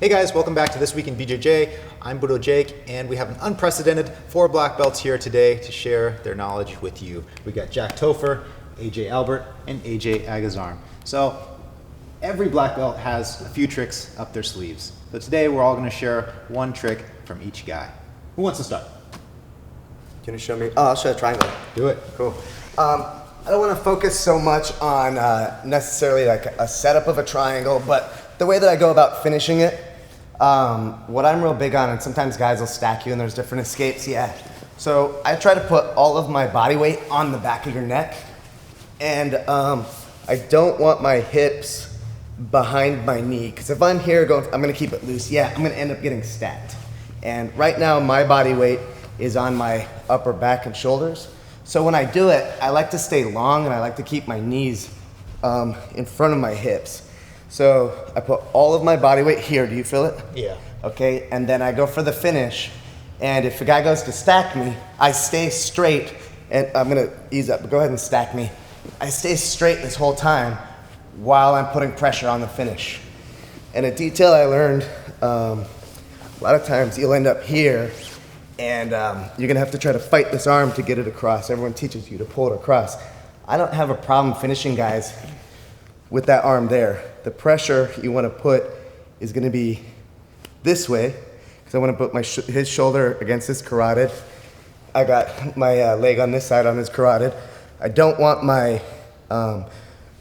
Hey guys, welcome back to This Week in BJJ. I'm Budo Jake, and we have an unprecedented 4 black belts here today to share their knowledge with you. We got Jack Topher, AJ Albert, and AJ Agazarm. So every black belt has a few tricks up their sleeves. So today we're all going to share one trick from each guy. Who wants to start? Can you show me? Oh, I'll show a triangle. Do it. Cool. I don't want to focus so much on necessarily like a setup of a triangle, but the way that I go about finishing it. What I'm real big on, and sometimes guys will stack you and there's different escapes, yeah. So I try to put all of my body weight on the back of your neck, and I don't want my hips behind my knee, because if I'm here going, I'm gonna keep it loose, yeah, I'm gonna end up getting stacked. And right now my body weight is on my upper back and shoulders. So when I do it, I like to stay long and I like to keep my knees in front of my hips. So I put all of my body weight here. Do you feel it? Yeah. Okay, and then I go for the finish. And if a guy goes to stack me, I stay straight. And I'm gonna ease up, but go ahead and stack me. I stay straight this whole time while I'm putting pressure on the finish. And a detail I learned, a lot of times you'll end up here and you're gonna have to try to fight this arm to get it across. Everyone teaches you to pull it across. I don't have a problem finishing guys with that arm there. The pressure you want to put is going to be this way, because I want to put his shoulder against his carotid. I got my leg on this side on his carotid. I don't want my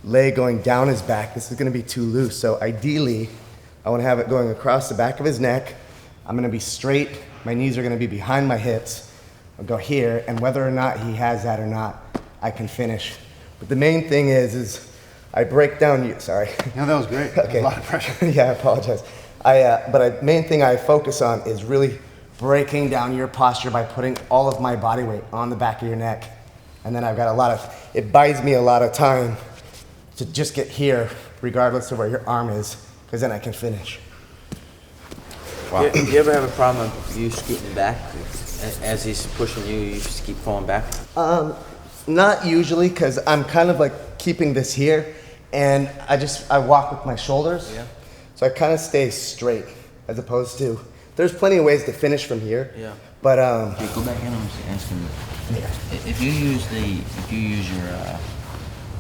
leg going down his back. This is going to be too loose. So ideally, I want to have it going across the back of his neck. I'm going to be straight. My knees are going to be behind my hips. I'll go here, and whether or not he has that or not, I can finish. But the main thing is I break down you. Sorry. No, that was great. Okay. A lot of pressure. Yeah, I apologize. But main thing I focus on is really breaking down your posture by putting all of my body weight on the back of your neck. And then I've got it buys me a lot of time to just get here, regardless of where your arm is, because then I can finish. Wow. Do you ever have a problem of you scooting back? As he's pushing you, you just keep falling back? Not usually, because I'm kind of like keeping this here, and I walk with my shoulders. Yeah. So I kind of stay straight, as opposed to, there's plenty of ways to finish from here. Yeah. But okay, go back in. I'm just asking. Yeah. If you use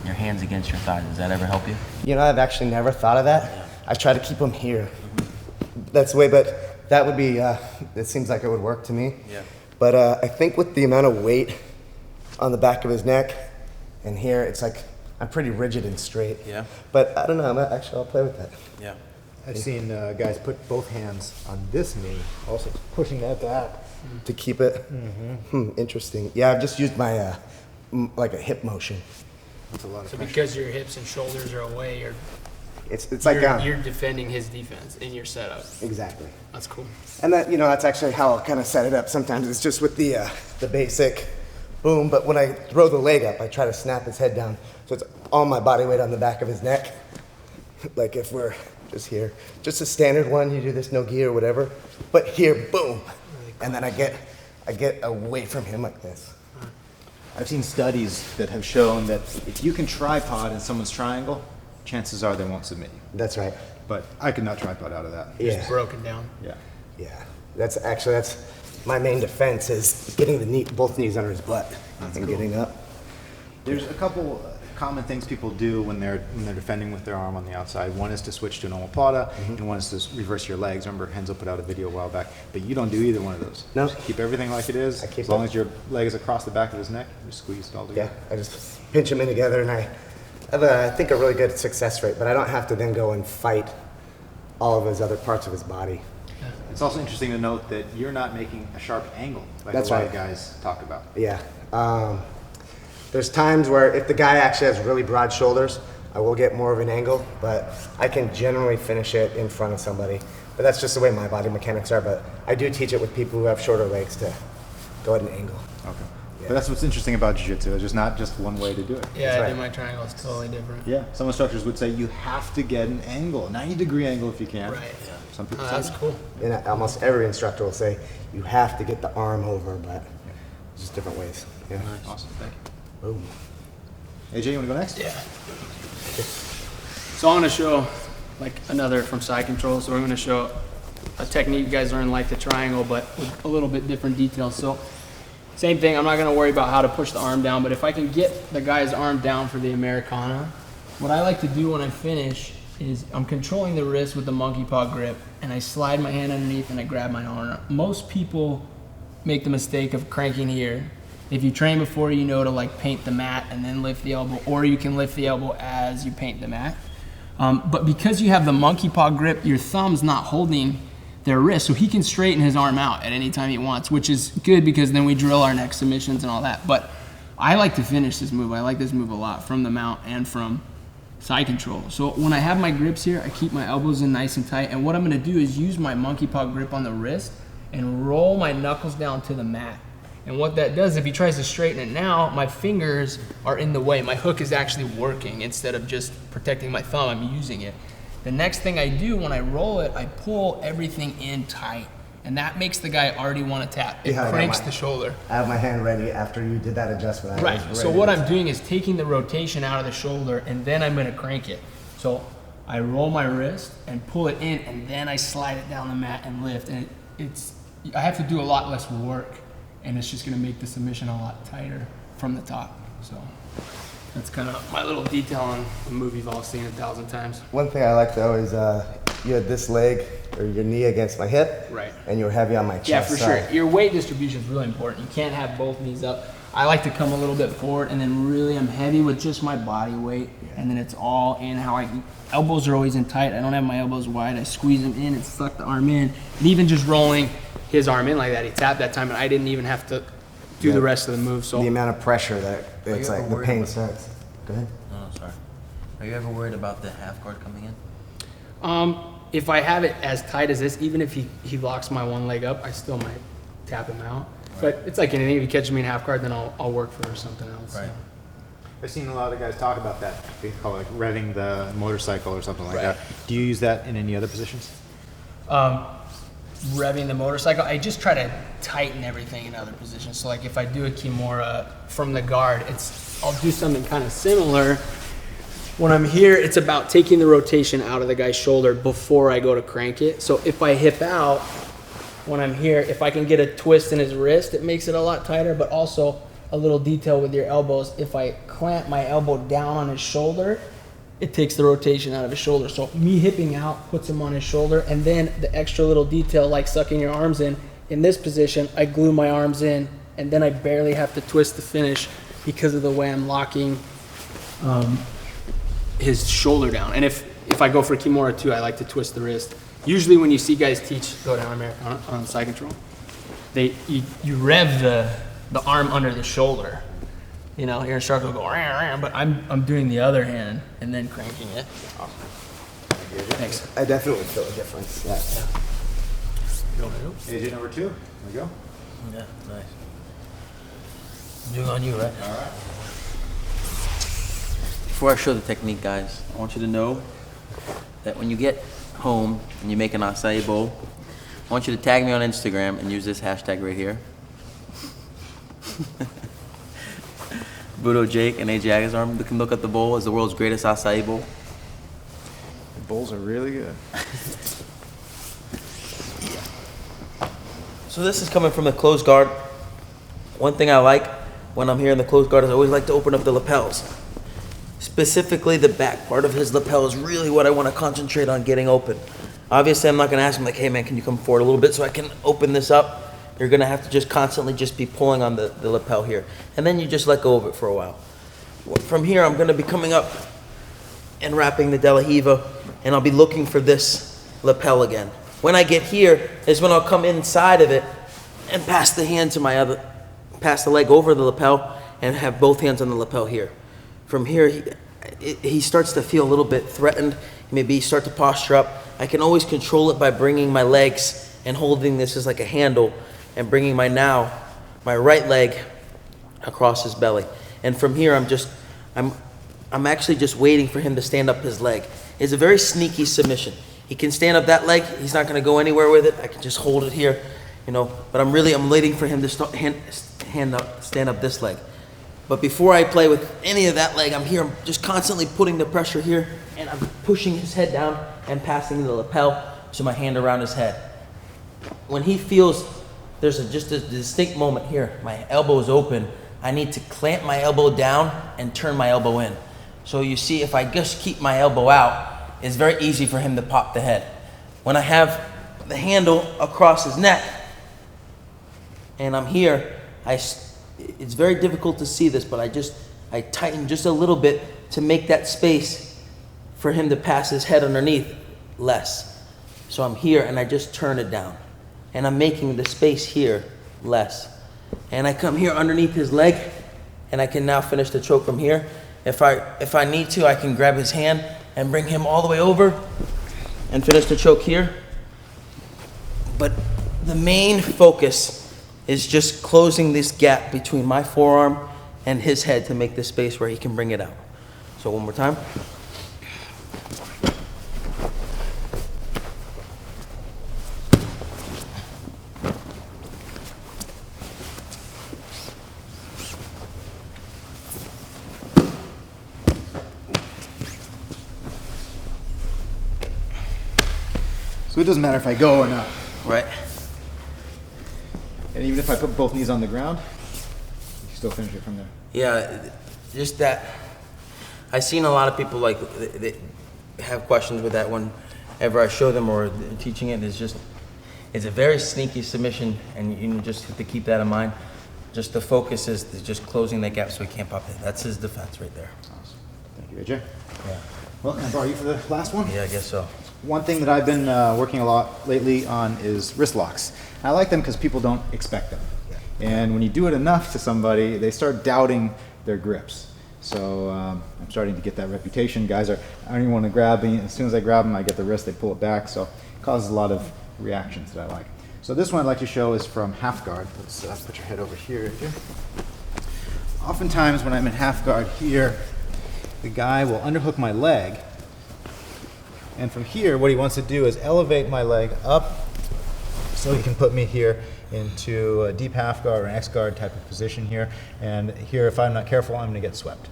your hands against your thighs, does that ever help you? You know, I've actually never thought of that. Yeah. I try to keep them here. Mm-hmm. That's the way, but that would be. It seems like it would work to me. Yeah. But I think with the amount of weight on the back of his neck and here, it's like I'm pretty rigid and straight. Yeah. But I don't know. I'll play with that. Yeah. I've seen guys put both hands on this knee, also pushing that back to keep it. Mm-hmm. Interesting. Yeah, I've just used my like a hip motion. That's a lot of so pressure. Because your hips and shoulders are away, you're defending his defense in your setup. Exactly. That's cool. And that's actually how I'll kind of set it up. Sometimes it's just with the basic boom, but when I throw the leg up, I try to snap his head down. So it's all my body weight on the back of his neck. Like if we're just here. Just a standard one, you do this no gi or whatever. But here, boom. And then I get away from him like this. I've seen studies that have shown that if you can tripod in someone's triangle, chances are they won't submit you. That's right. But I could not tripod out of that. Yeah. Just broken down. Yeah. Yeah. That's my main defense is getting both knees under his butt and getting up. There's a couple common things people do when they're defending with their arm on the outside. One is to switch to an omoplata, and one is to reverse your legs. Remember, Henzo put out a video a while back, but you don't do either one of those. No. Just keep everything like it is. As long as your leg is across the back of his neck, you squeeze it all together. Yeah, I just pinch them in together, and I have, I think, a really good success rate, but I don't have to then go and fight all of his other parts of his body. It's also interesting to note that you're not making a sharp angle like a lot of guys talk about. Yeah. There's times where if the guy actually has really broad shoulders, I will get more of an angle, but I can generally finish it in front of somebody. But that's just the way my body mechanics are, but I do teach it with people who have shorter legs to go at an angle. Okay. Yeah. But that's what's interesting about jiu-jitsu. It's just not just one way to do it. Yeah, I do my triangle is totally different. Yeah. Some instructors would say you have to get an angle, a 90-degree angle if you can. Right. Yeah. Some people say that's cool. And almost every instructor will say you have to get the arm over, but just different ways. Yeah. Nice. Awesome. Thank you. Boom. AJ, you want to go next? Yeah. So I'm going to show like another from side control. So we're going to show a technique you guys learn like the triangle, but with a little bit different details. So same thing, I'm not gonna worry about how to push the arm down, but if I can get the guy's arm down for the Americana, what I like to do when I finish is I'm controlling the wrist with the monkey paw grip, and I slide my hand underneath and I grab my arm. Most people make the mistake of cranking here. If you train before, you know to like paint the mat and then lift the elbow, or you can lift the elbow as you paint the mat. But because you have the monkey paw grip, your thumb's not holding their wrist, so he can straighten his arm out at any time he wants, which is good because then we drill our neck submissions and all that. But I like to finish this move. I like this move a lot from the mount and from side control. So when I have my grips here, I keep my elbows in nice and tight, and what I'm gonna do is use my monkey paw grip on the wrist and roll my knuckles down to the mat. And what that does, if he tries to straighten it now, my fingers are in the way. My hook is actually working instead of just protecting my thumb, I'm using it. The next thing I do when I roll it, I pull everything in tight. And that makes the guy already want to tap. It cranks the shoulder. I have my hand ready after you did that adjustment. Right, so what I'm doing is taking the rotation out of the shoulder, and then I'm gonna crank it. So I roll my wrist and pull it in, and then I slide it down the mat and lift. And I have to do a lot less work, and it's just gonna make the submission a lot tighter from the top. So that's kind of my little detail on the move you've all seen 1,000 times. One thing I like though is you had this leg or your knee against my hip, right? And you were heavy on my chest. Yeah, for sure. Your weight distribution is really important. You can't have both knees up. I like to come a little bit forward, and then really I'm heavy with just my body weight, and then it's all in how elbows are always in tight. I don't have my elbows wide. I squeeze them in and suck the arm in. And even just rolling his arm in like that, he tapped that time, and I didn't even have to do the rest of the move. So the amount of pressure that it's like the pain starts. Go ahead. No, sorry. Are you ever worried about the half guard coming in? If I have it as tight as this, even if he locks my one leg up, I still might tap him out. Right. But it's like anything, if he catches me in half guard, then I'll work for something else. Right. I've seen a lot of guys talk about that. They call it like revving the motorcycle or something like that. Do you use that in any other positions? Revving the motorcycle, I just try to tighten everything in other positions. So like if I do a Kimura from the guard, I'll do something kind of similar. When I'm here, it's about taking the rotation out of the guy's shoulder before I go to crank it. So if I hip out when I'm here, if I can get a twist in his wrist, it makes it a lot tighter, but also a little detail with your elbows. If I clamp my elbow down on his shoulder, it takes the rotation out of his shoulder. So me hipping out puts him on his shoulder, and then the extra little detail like sucking your arms in this position, I glue my arms in, and then I barely have to twist to finish because of the way I'm locking his shoulder down. And if I go for Kimura too, I like to twist the wrist. Usually when you see guys teach go down Americana on side control, you rev the arm under the shoulder. You know, your instructor will go, but I'm doing the other hand and then cranking it. Awesome. Thanks. I definitely feel a difference. Yeah. AJ number 2. There we go. Yeah, nice. I'm doing on you, right? All right. Before I show the technique, guys, I want you to know that when you get home and you make an acai bowl, I want you to tag me on Instagram and use this hashtag right here. Budo Jake and AJ Agazarm. You can look at the bowl as the world's greatest acai bowl. The bowls are really good. So this is coming from the closed guard. One thing I like when I'm here in the closed guard is I always like to open up the lapels. Specifically, the back part of his lapel is really what I want to concentrate on getting open. Obviously, I'm not going to ask him like, hey man, can you come forward a little bit so I can open this up? You're going to have to just constantly just be pulling on the lapel here. And then you just let go of it for a while. From here, I'm going to be coming up and wrapping the De La Riva, and I'll be looking for this lapel again. When I get here is when I'll come inside of it and pass the hand to pass the leg over the lapel and have both hands on the lapel here. From here, he starts to feel a little bit threatened. Maybe he start to posture up. I can always control it by bringing my legs and holding this as like a handle and bringing my right leg across his belly. And from here, I'm actually just waiting for him to stand up his leg. It's a very sneaky submission. He can stand up that leg. He's not going to go anywhere with it. I can just hold it here, you know. But I'm waiting for him to stand up this leg. But before I play with any of that leg, I'm here. I'm just constantly putting the pressure here, and I'm pushing his head down and passing the lapel to my hand around his head. when he feels there's just a distinct moment here, my elbow is open, I need to clamp my elbow down and turn my elbow in. So you see, if I just keep my elbow out, it's very easy for him to pop the head. When I have the handle across his neck and I'm here, it's very difficult to see this, but I tighten just a little bit to make that space for him to pass his head underneath less. So I'm here and I just turn it down. And I'm making the space here less. And I come here underneath his leg and I can now finish the choke from here. If I need to, I can grab his hand and bring him all the way over and finish the choke here. But the main focus is just closing this gap between my forearm and his head to make the space where he can bring it out. So one more time. So it doesn't matter if I go or not. Right. And even if I put both knees on the ground, you can still finish it from there. Yeah, just that. I've seen a lot of people like they have questions with that whenever I show them or teaching it. It's a very sneaky submission, and you just have to keep that in mind. Just the focus is just closing that gap so he can't pop it. That's his defense right there. Awesome. Thank you, AJ. Yeah. Well, can I borrow you for the last one? Yeah, I guess so. One thing that I've been working a lot lately on is wrist locks. I like them because people don't expect them. And when you do it enough to somebody, they start doubting their grips. So I'm starting to get that reputation. Guys I don't even want to grab me. As soon as I grab them, I get the wrist, they pull it back. So it causes a lot of reactions that I like. So this one I'd like to show is from half guard. Let's put your head over here. Oftentimes when I'm in half guard here, the guy will underhook my leg. And from here, what he wants to do is elevate my leg up so he can put me here into a deep half guard or an X guard type of position here. And here, if I'm not careful, I'm gonna get swept.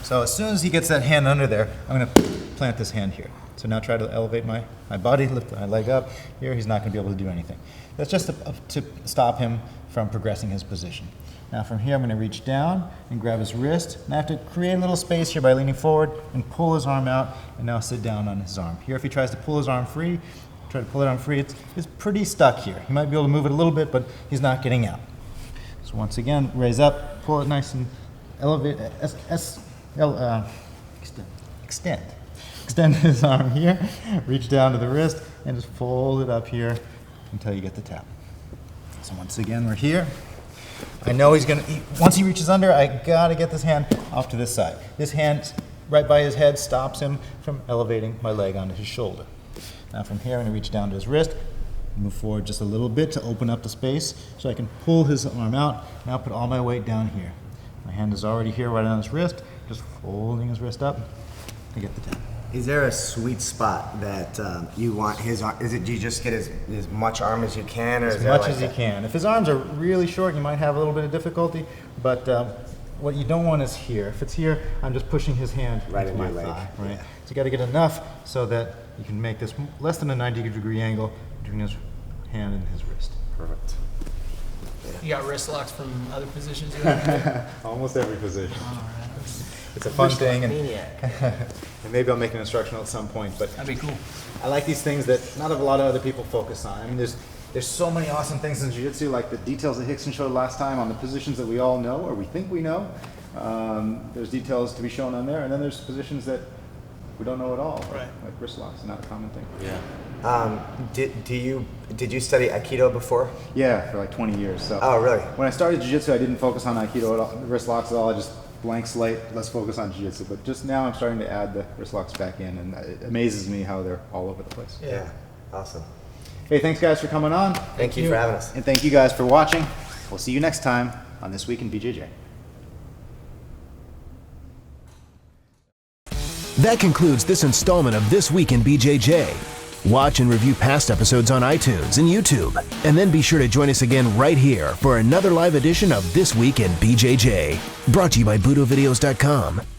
So as soon as he gets that hand under there, I'm gonna plant this hand here. So now try to elevate my body, lift my leg up. Here, he's not gonna be able to do anything. That's just to stop him from progressing his position. Now from here, I'm gonna reach down and grab his wrist. And I have to create a little space here by leaning forward and pull his arm out and now sit down on his arm. Here, if he tries to pull his arm free, try to pull it arm free, it's pretty stuck here. He might be able to move it a little bit, but he's not getting out. So once again, raise up, pull it nice and elevate, extend. Extend his arm here, reach down to the wrist, and just fold it up here until you get the tap. So once again, we're here. I know once he reaches under, I gotta get this hand off to this side. This hand right by his head stops him from elevating my leg onto his shoulder. Now from here, I'm gonna reach down to his wrist, move forward just a little bit to open up the space so I can pull his arm out. Now put all my weight down here. My hand is already here right on his wrist, just folding his wrist up to get the tap. Is there a sweet spot that you want his arm? Do you just get as much arm as you can? Or as much as you can. If his arms are really short, you might have a little bit of difficulty, but what you don't want is here. If it's here, I'm just pushing his hand right into in my your leg. thigh. Right? Yeah. So you got to get enough so that you can make this less than a 90-degree angle between his hand and his wrist. Perfect. You got wrist locks from other positions? Almost every position. All right. It's a fun thing, and, Maniac. and maybe I'll make an instructional at some point. But That'd be cool. I like these things that not a lot of other people focus on. I mean, there's so many awesome things in jiu-jitsu, like the details that Hickson showed last time on the positions that we all know or we think we know. There's details to be shown on there, and then there's positions that we don't know at all, Right. like wrist locks, not a common thing. Yeah. Did you study Aikido before? Yeah, for like 20 years. So Oh, really? when I started jiu-jitsu, I didn't focus on Aikido at all, wrist locks at all. I just blank slate, let's focus on jiu-jitsu. But just now I'm starting to add the wrist locks back in, and it amazes me how they're all over the place. Yeah. Awesome. Hey, thanks guys for coming on. Thank you for having us. And thank you guys for watching. We'll see you next time on This Week in BJJ. That concludes this installment of This Week in BJJ. Watch and review past episodes on iTunes and YouTube, and then be sure to join us again right here for another live edition of This Week in BJJ, brought to you by BudoVideos.com.